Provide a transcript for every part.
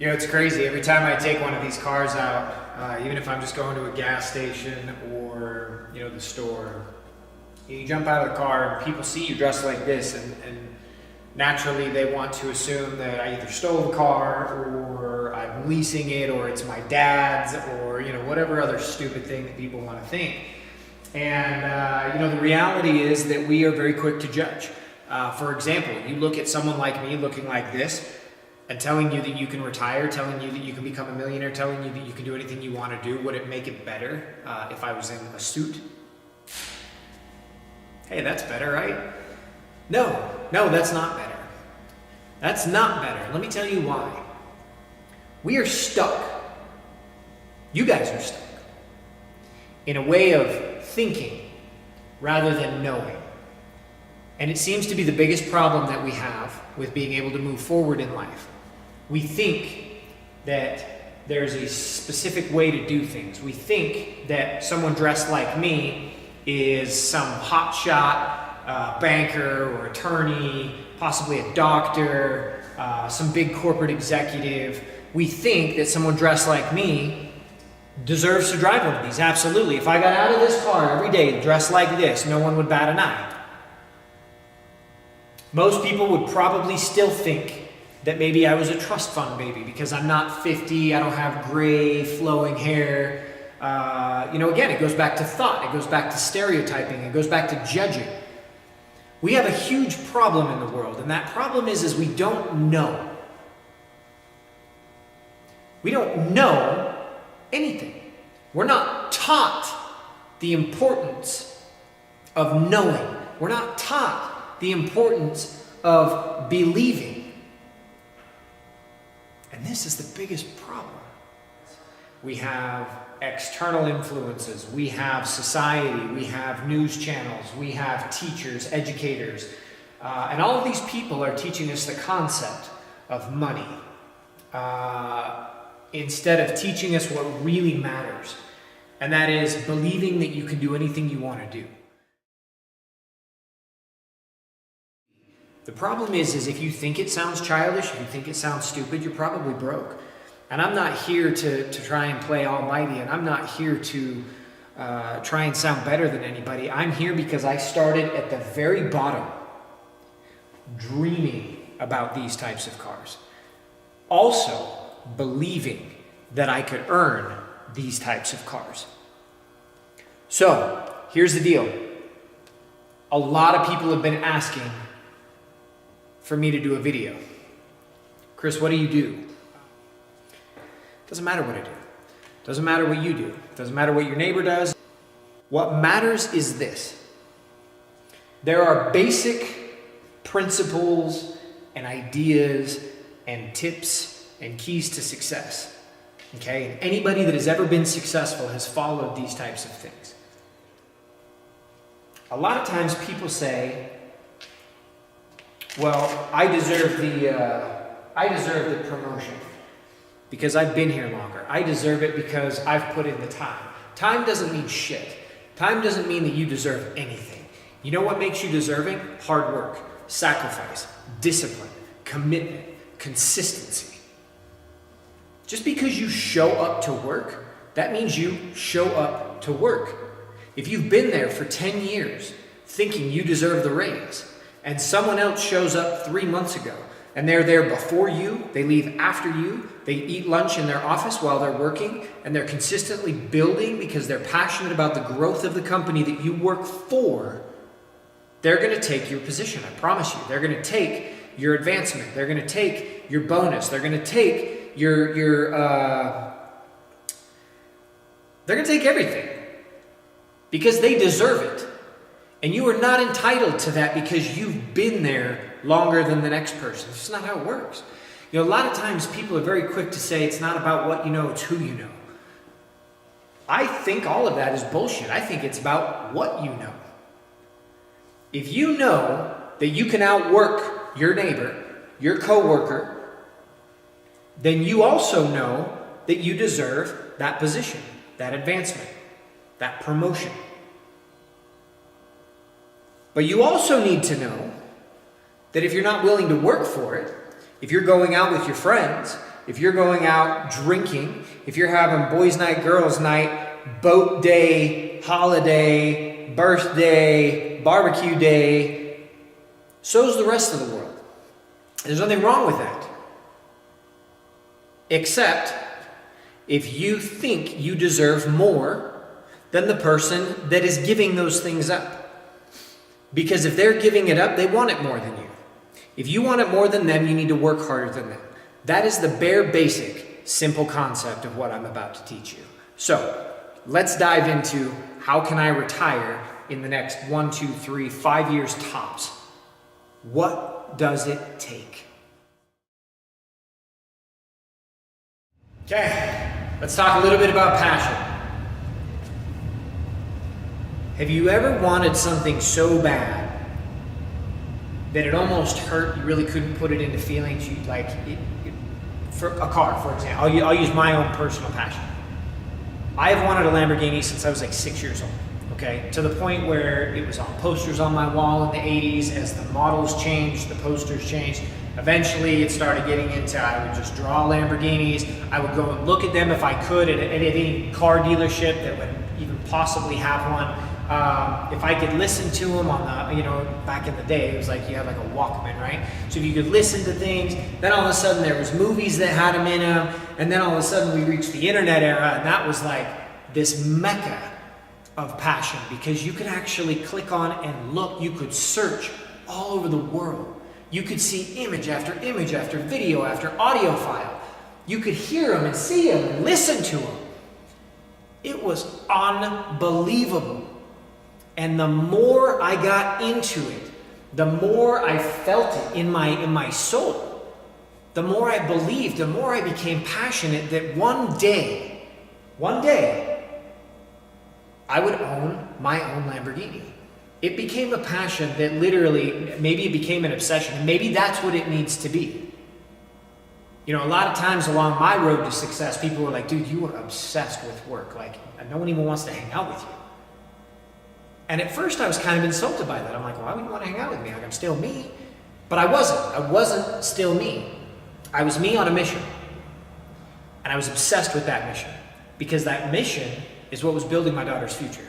You know, it's crazy. Every time I take one of these cars out, even if I'm just going to a gas station or, the store, you jump out of the car and people see you dressed like this, and naturally they want to assume that I either stole the car or I'm leasing it or it's my dad's or, whatever other stupid thing that people want to think. And, the reality is that we are very quick to judge. For example, you look at someone like me looking like this and telling you that you can retire, telling you that you can become a millionaire, telling you that you can do anything you want to do. Would it make it better if I was in a suit? Hey, that's better, right? No, that's not better. That's not better. Let me tell you why. We are stuck. You guys are stuck in a way of thinking rather than knowing. And it seems to be the biggest problem that we have with being able to move forward in life. We think that there's a specific way to do things. We think that someone dressed like me is some hotshot banker or attorney, possibly a doctor, some big corporate executive. We think that someone dressed like me deserves to drive one of these. Absolutely. If I got out of this car every day dressed like this, no one would bat an eye. Most people would probably still think that maybe I was a trust fund baby because I'm not 50, I don't have gray flowing hair. Again, it goes back to thought, it goes back to stereotyping, it goes back to judging. We have a huge problem in the world, and that problem is we don't know. We don't know anything. We're not taught the importance of knowing. We're not taught the importance of believing. And this is the biggest problem. We have external influences, we have society, we have news channels, we have teachers, educators, and all of these people are teaching us the concept of money instead of teaching us what really matters, and that is believing that you can do anything you want to do. The problem is if you think it sounds childish, if you think it sounds stupid, you're probably broke. And I'm not here to try and play almighty, and I'm not here to try and sound better than anybody. I'm here because I started at the very bottom, dreaming about these types of cars. Also, believing that I could earn these types of cars. So, here's the deal. A lot of people have been asking for me to do a video. Chris, what do you do? Doesn't matter what I do. Doesn't matter what you do. Doesn't matter what your neighbor does. What matters is this. There are basic principles and ideas and tips and keys to success. Okay? And anybody that has ever been successful has followed these types of things. A lot of times people say, well, I deserve the promotion because I've been here longer. I deserve it because I've put in the time. Time doesn't mean shit. Time doesn't mean that you deserve anything. You know what makes you deserving? Hard work, sacrifice, discipline, commitment, consistency. Just because you show up to work, that means you show up to work. If you've been there for 10 years thinking you deserve the raise, and someone else shows up 3 months ago, and they're there before you, they leave after you, they eat lunch in their office while they're working, and they're consistently building because they're passionate about the growth of the company that you work for, they're going to take your position, I promise you. They're going to take your advancement. They're going to take your bonus. They're going to take they're going to take everything because they deserve it. And you are not entitled to that because you've been there longer than the next person. It's just not how it works. A lot of times people are very quick to say it's not about what you know, it's who you know. I think all of that is bullshit. I think it's about what you know. If you know that you can outwork your neighbor, your coworker, then you also know that you deserve that position, that advancement, that promotion. But you also need to know that if you're not willing to work for it, if you're going out with your friends if you're going out drinking, if you're having boys' night, girls' night, boat day, holiday, birthday, barbecue day, so's the rest of the world. There's nothing wrong with that. Except if you think you deserve more than the person that is giving those things up. Because if they're giving it up, they want it more than you. If you want it more than them, you need to work harder than them. That is the bare basic, simple concept of what I'm about to teach you. So, let's dive into how can I retire in the next 1, 2, 3, 5 years tops. What does it take? Okay, let's talk a little bit about passion. Have you ever wanted something so bad that it almost hurt, you really couldn't put it into feelings? You like it, for a car, for example. I'll use my own personal passion. I have wanted a Lamborghini since I was like 6 years old, okay? To the point where it was on posters on my wall in the 80s. As the models changed, the posters changed. Eventually, it started getting into, I would just draw Lamborghinis. I would go and look at them if I could at any car dealership that would even possibly have one. If I could listen to them on the, back in the day, it was like you had like a Walkman, right? So if you could listen to things, then all of a sudden there was movies that had them in them, and then all of a sudden we reached the internet era, and that was like this mecca of passion, because you could actually click on and look, you could search all over the world. You could see image after video after audio file. You could hear them and see them and listen to them. It was unbelievable. And the more I got into it, the more I felt it in my soul, the more I believed, the more I became passionate that one day, I would own my own Lamborghini. It became a passion that literally, maybe it became an obsession, and maybe that's what it needs to be. A lot of times along my road to success, people were like, dude, you are obsessed with work. Like, no one even wants to hang out with you. And at first I was kind of insulted by that. I'm like, why would you want to hang out with me? Like, I'm still me. But I wasn't. I wasn't still me. I was me on a mission. And I was obsessed with that mission. Because that mission is what was building my daughter's future.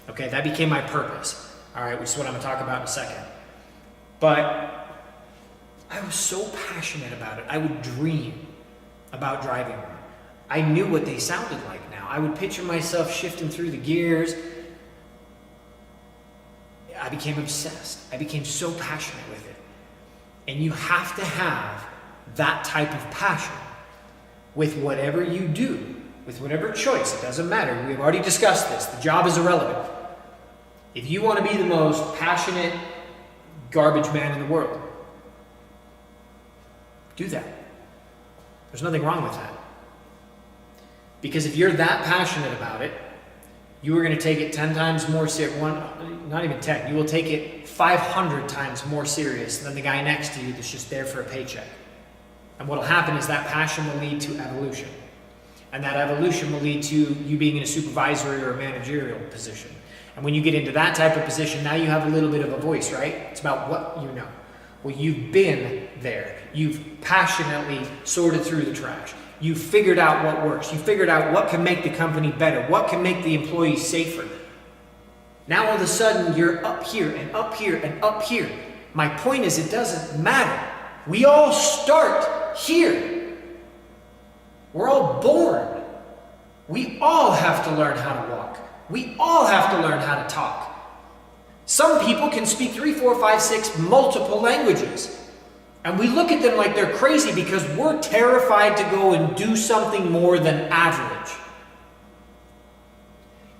Okay, that became my purpose. All right, which is what I'm going to talk about in a second. But I was so passionate about it. I would dream about driving one. I knew what they sounded like now. I would picture myself shifting through the gears. I became obsessed. I became so passionate with it. And you have to have that type of passion with whatever you do, with whatever choice. It doesn't matter. We've already discussed this. The job is irrelevant. If you want to be the most passionate garbage man in the world, do that. There's nothing wrong with that. Because if you're that passionate about it, you are going to take it 10 times more serious. Not even 10. You will take it 500 times more serious than the guy next to you that's just there for a paycheck. And what will happen is that passion will lead to evolution. And that evolution will lead to you being in a supervisory or a managerial position. And when you get into that type of position, now you have a little bit of a voice, right? It's about what you know. Well, you've been there. You've passionately sorted through the trash. You figured out what works. You figured out what can make the company better, what can make the employees safer. Now all of a sudden you're up here and up here and up here. My point is, it doesn't matter. We all start here. We're all born. We all have to learn how to walk. We all have to learn how to talk. Some people can speak 3, 4, 5, 6 multiple languages. And we look at them like they're crazy because we're terrified to go and do something more than average.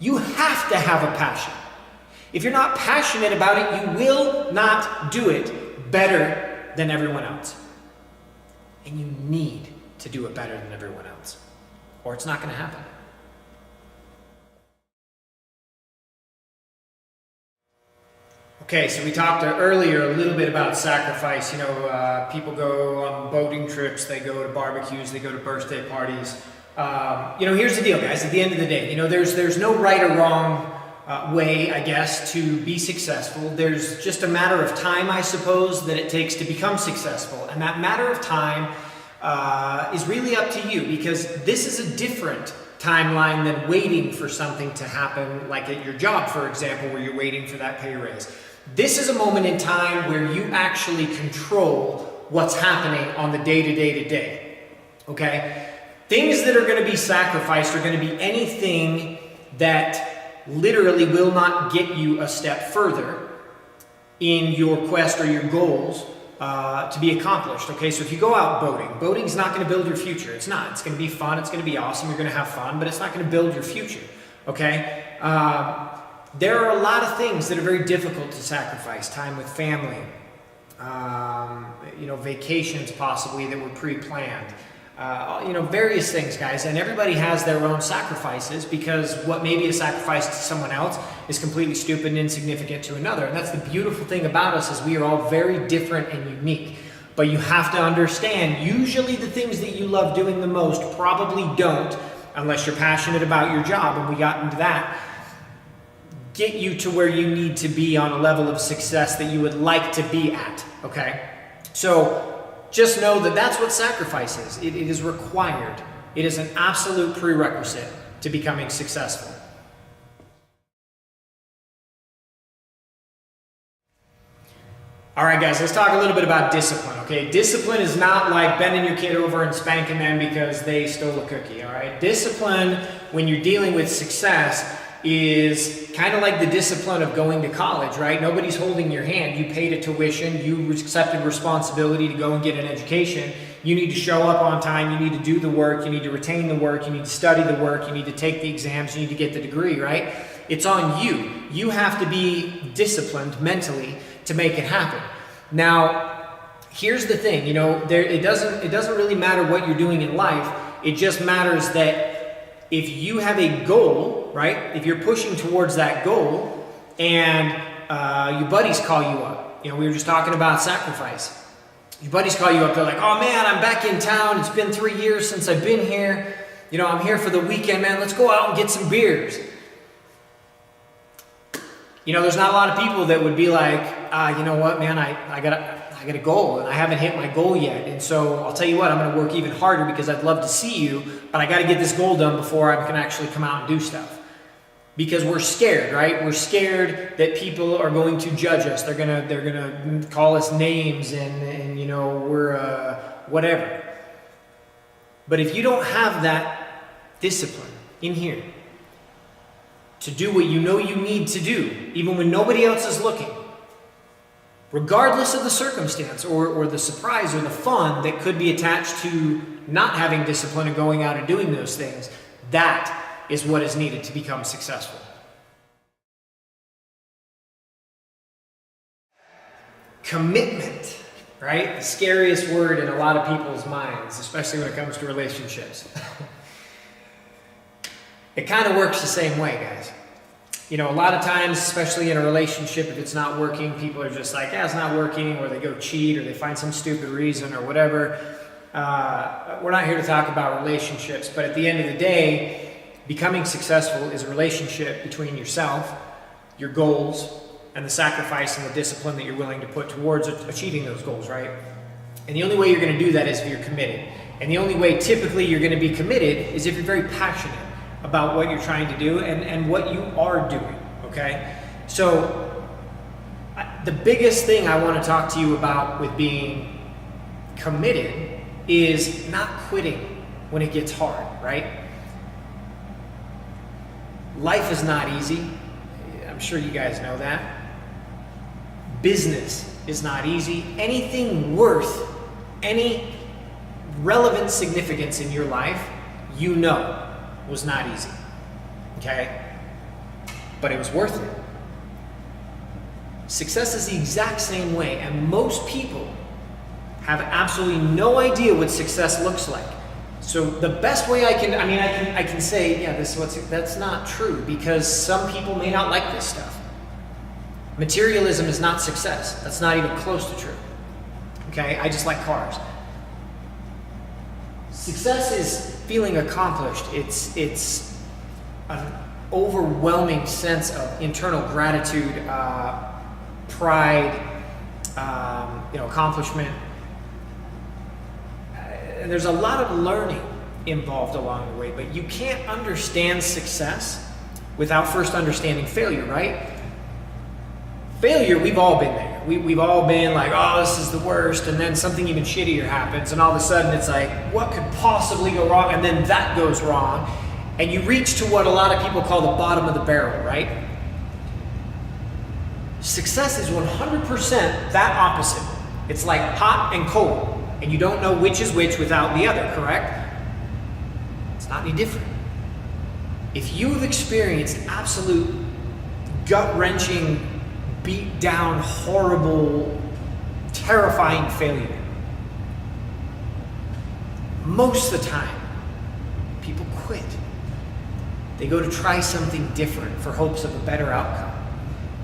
You have to have a passion. If you're not passionate about it, you will not do it better than everyone else. And you need to do it better than everyone else, or it's not going to happen. Okay, so we talked earlier a little bit about sacrifice. People go on boating trips, they go to barbecues, they go to birthday parties. Here's the deal, guys. At the end of the day, there's no right or wrong way, I guess, to be successful. There's just a matter of time, I suppose, that it takes to become successful. And that matter of time is really up to you, because this is a different timeline than waiting for something to happen, like at your job, for example, where you're waiting for that pay raise. This is a moment in time where you actually control what's happening on the day-to-day, okay? Things that are going to be sacrificed are going to be anything that literally will not get you a step further in your quest or your goals to be accomplished, okay? So if you go out boating's not going to build your future. It's not. It's going to be fun. It's going to be awesome. You're going to have fun, but it's not going to build your future, okay? There are a lot of things that are very difficult to sacrifice. Time with family, vacations possibly that were pre-planned, various things, guys. And everybody has their own sacrifices, because what may be a sacrifice to someone else is completely stupid and insignificant to another. And that's the beautiful thing about us, is we are all very different and unique. But you have to understand, usually the things that you love doing the most probably don't, unless you're passionate about your job, and we got into that, get you to where you need to be on a level of success that you would like to be at, okay? So just know that that's what sacrifice is. It is required. It is an absolute prerequisite to becoming successful. All right, guys, let's talk a little bit about discipline, okay? Discipline is not like bending your kid over and spanking them because they stole a cookie, all right? Discipline, when you're dealing with success, is kind of like the discipline of going to college, right? Nobody's holding your hand. You paid a tuition. You accepted responsibility to go and get an education. You need to show up on time. You need to do the work. You need to retain the work. You need to study the work. You need to take the exams. You need to get the degree, right? It's on you. You have to be disciplined mentally to make it happen. Now, here's the thing, it doesn't really matter what you're doing in life. It just matters that if you have a goal, right? If you're pushing towards that goal and your buddies call you up, we were just talking about sacrifice. Your buddies call you up, they're like, oh man, I'm back in town. It's been 3 years since I've been here. I'm here for the weekend, man. Let's go out and get some beers. There's not a lot of people that would be like, you know what, man, I got a goal and I haven't hit my goal yet. And so I'll tell you what, I'm going to work even harder because I'd love to see you, but I got to get this goal done before I can actually come out and do stuff. Because we're scared, right? We're scared that people are going to judge us. They're gonna call us names and we're whatever. But if you don't have that discipline in here to do what you know you need to do, even when nobody else is looking, regardless of the circumstance or the surprise or the fun that could be attached to not having discipline and going out and doing those things, that is what is needed to become successful. Commitment, right? The scariest word in a lot of people's minds, especially when it comes to relationships. It kind of works the same way, guys. A lot of times, especially in a relationship, if it's not working, people are just like, yeah, it's not working, or they go cheat, or they find some stupid reason, or whatever. We're not here to talk about relationships, but at the end of the day, becoming successful is a relationship between yourself, your goals, and the sacrifice and the discipline that you're willing to put towards achieving those goals, right? And the only way you're going to do that is if you're committed. And the only way typically you're going to be committed is if you're very passionate about what you're trying to do and what you are doing, okay? So the biggest thing I want to talk to you about with being committed is not quitting when it gets hard, right? Life is not easy. I'm sure you guys know that. Business is not easy. Anything worth any relevant significance in your life, was not easy, okay? But it was worth it. Success is the exact same way, and most people have absolutely no idea what success looks like. So the best way I can say, yeah, that's not true, because some people may not like this stuff. Materialism is not success. That's not even close to true. Okay, I just like cars. Success is feeling accomplished. It's an overwhelming sense of internal gratitude, pride, accomplishment. and there's a lot of learning involved along the way, but you can't understand success without first understanding failure, right? Failure, we've all been there. We've all been like, oh, this is the worst, and then something even shittier happens, and all of a sudden it's like, what could possibly go wrong? And then that goes wrong, and you reach to what a lot of people call the bottom of the barrel, right? Success is 100% that opposite. It's like hot and cold, and you don't know which is which without the other, correct? It's not any different. If you've experienced absolute gut-wrenching, beat down, horrible, terrifying failure, most of the time, people quit. They go to try something different for hopes of a better outcome.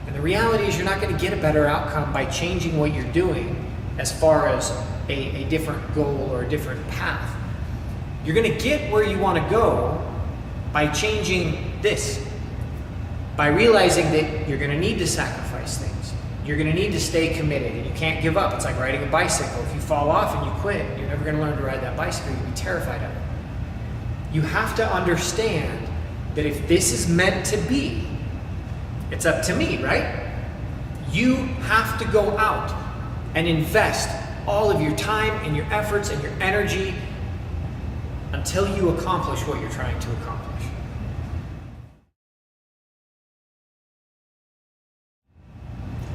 And the reality is you're not going to get a better outcome by changing what you're doing as far as a different goal or a different path. You're going to get where you want to go by changing this, by realizing that you're going to need to sacrifice things. You're going to need to stay committed, and you can't give up. It's like riding a bicycle. If you fall off and you quit, you're never going to learn to ride that bicycle. You'll be terrified of it. You have to understand that if this is meant to be, it's up to me, right? You have to go out and invest all of your time and your efforts and your energy until you accomplish what you're trying to accomplish.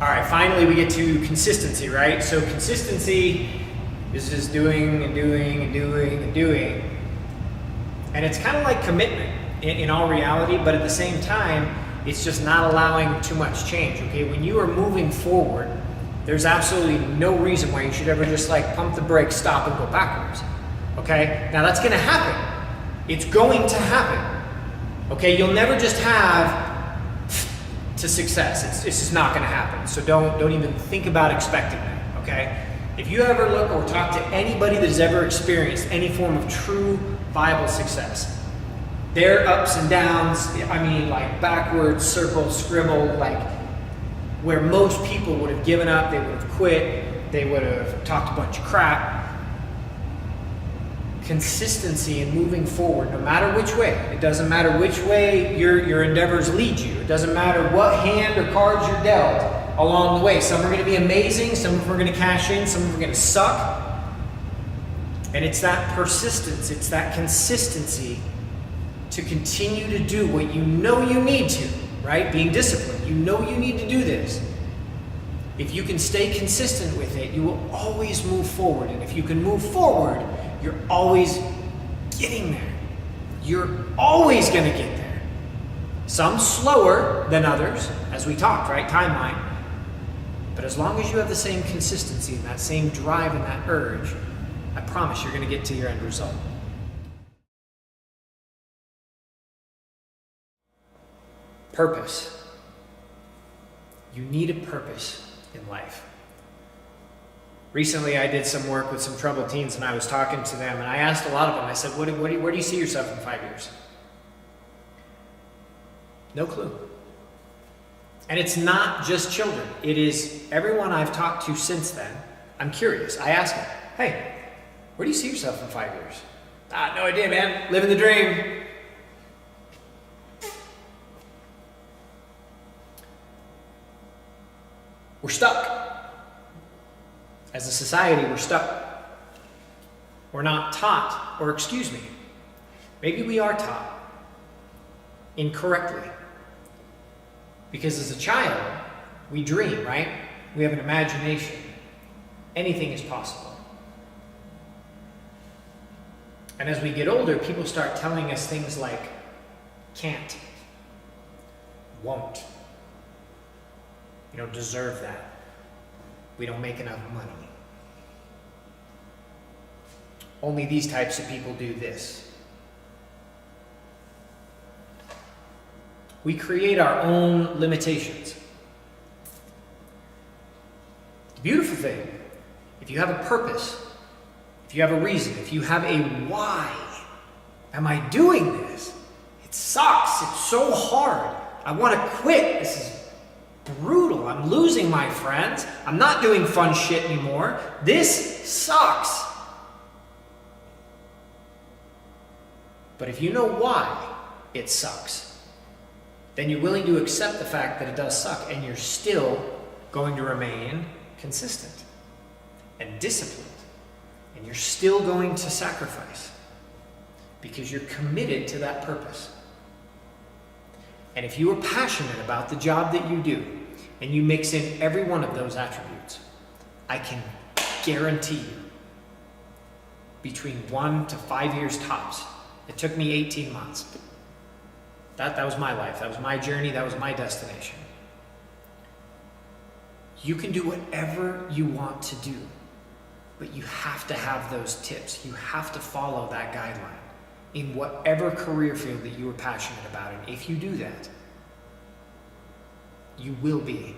All right, finally we get to consistency, right? So consistency is just doing and doing and doing and doing. And it's kind of like commitment in all reality, but at the same time, it's just not allowing too much change, okay? When you are moving forward, there's absolutely no reason why you should ever just like pump the brakes, stop, and go backwards, okay? Now that's gonna happen. It's going to happen, okay? You'll never just have to success. It's just not gonna happen. So don't even think about expecting that, okay? If you ever look or talk to anybody that has ever experienced any form of true, viable success, their ups and downs, I mean like backwards, circle, scribble, like where most people would have given up, they would have quit, they would have talked a bunch of crap. Consistency in moving forward, no matter which way. It doesn't matter which way your endeavors lead you. It doesn't matter what hand or cards you're dealt along the way. Some are going to be amazing, some of them are going to cash in, some of them are going to suck. And it's that persistence, it's that consistency to continue to do what you know you need to, right? Being disciplined. You know you need to do this. If you can stay consistent with it, you will always move forward. And if you can move forward, you're always getting there. You're always going to get there. Some slower than others, as we talked, right? Timeline. But as long as you have the same consistency and that same drive and that urge, I promise you're going to get to your end result. Purpose. You need a purpose in life. Recently, I did some work with some troubled teens, and I was talking to them, and I asked a lot of them, I said, where do you see yourself in 5 years? No clue. And it's not just children. It is everyone I've talked to since then. I'm curious. I ask them, hey, where do you see yourself in 5 years? No idea, man. Living the dream. We're stuck. As a society, we're stuck. We're not taught, or excuse me, maybe we are taught incorrectly. Because as a child, we dream, right? We have an imagination. Anything is possible. And as we get older, people start telling us things like, can't, won't. You don't deserve that. We don't make enough money. Only these types of people do this. We create our own limitations. The beautiful thing, if you have a purpose, if you have a reason, if you have a why, am I doing this? It sucks. It's so hard. I want to quit. This is brutal. I'm losing my friends. I'm not doing fun shit anymore. This sucks. But if you know why it sucks, then you're willing to accept the fact that it does suck, and you're still going to remain consistent and disciplined, and you're still going to sacrifice because you're committed to that purpose. And if you are passionate about the job that you do, and you mix in every one of those attributes, I can guarantee you, between 1 to 5 years tops, it took me 18 months. That was my life. That was my journey. That was my destination. You can do whatever you want to do, but you have to have those tips. You have to follow that guideline in whatever career field that you are passionate about. And if you do that, you will be